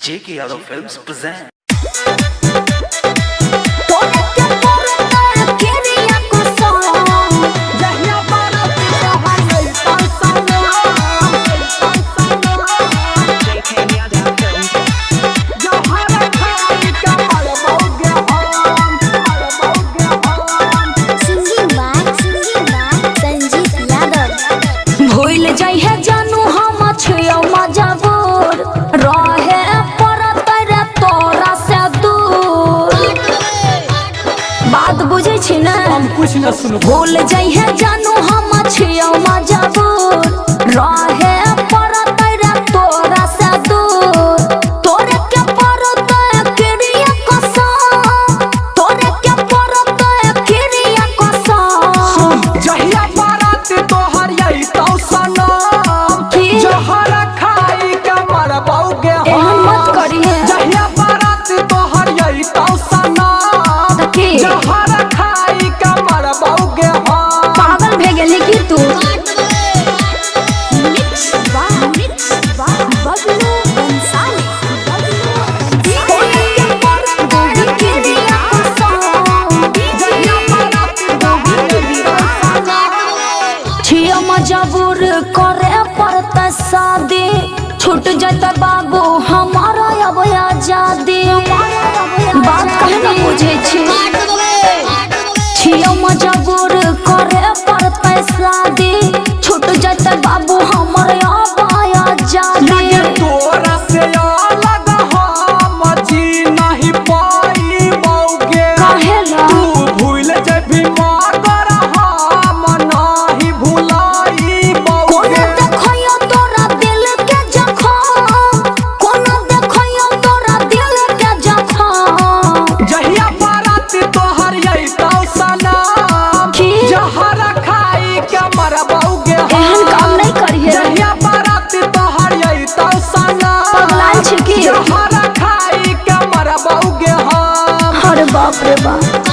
J.K. Yadav Films present. जय है जानू हम छियो मजबूर रहे परत रे तोरा से दूर बात बुझे छी ना हम कुछ न सुनो भूल जय है जानू हम छियो मजबूर रहे परत रे तोरा से दूर तोरे के परत क्रिया कसम तोरे के परत क्रिया कसम जहिया बारात तोहर यही तो पागल भे गेली की तू मजबूर करे पड़ता शादी छूट जाता बाबू हमारा अब आजादी बात कहे न बुझे छियो मजबूर करे पड़ता शादी छूट जाता बाबू हमारा अब आजादी तोरा से अलग हम जी नहीं पाई बौगे कहेला तू भूल जबी मगर हम नहीं भुलाई बौगे देखयो तोरा दिल के जखम कोन देखयो तोरा दिल के जखम जहिया बारात तोहर यही तो सनम जहर खाई के मरबौगे एहन काम नहीं करिए जहिया बारात तोहर यही तो सनम पगलाल छी की जहर खाई के मरबौगे हम अरे बाप रे बाप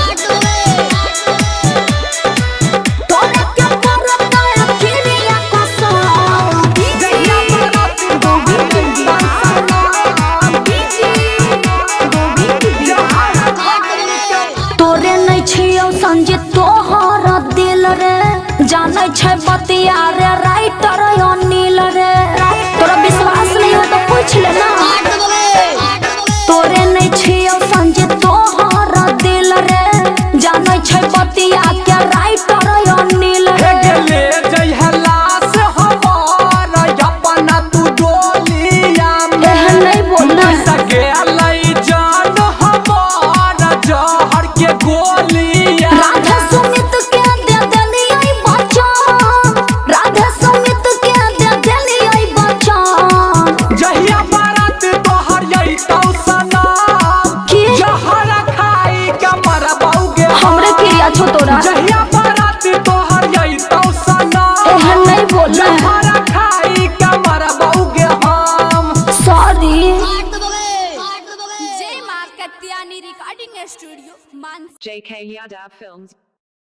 संजीत तोहर दिल रे जाने छै बतिया रे राइटर अनिल रे तोरा विश्वास नहीं हो तो पूछ ले ना तोरे नहीं छियो संजीत तोहर दिल रे जाने छै बतिया के राइटर अनिल रे गेले जय लाश हमार अपना तू डोलिया एहन नहीं बोलना सके लई जान हमार जहर के गोलिया राधा सुमित के दे देलियै बच्चन राधा सुमित के दे देलियै बच्चन जहिया बारात तोहर यही तो सनम की जहर खाई के मरबौगे हमरे क्रिया छो तोरा जहिया बारात तोहर यही तो सनम एहन नहीं बोलना जहर खाई के मरबौगे हम सॉरी जय मां कत्यानी रिकॉर्डिंग स्टूडियो मान JK Yadav Films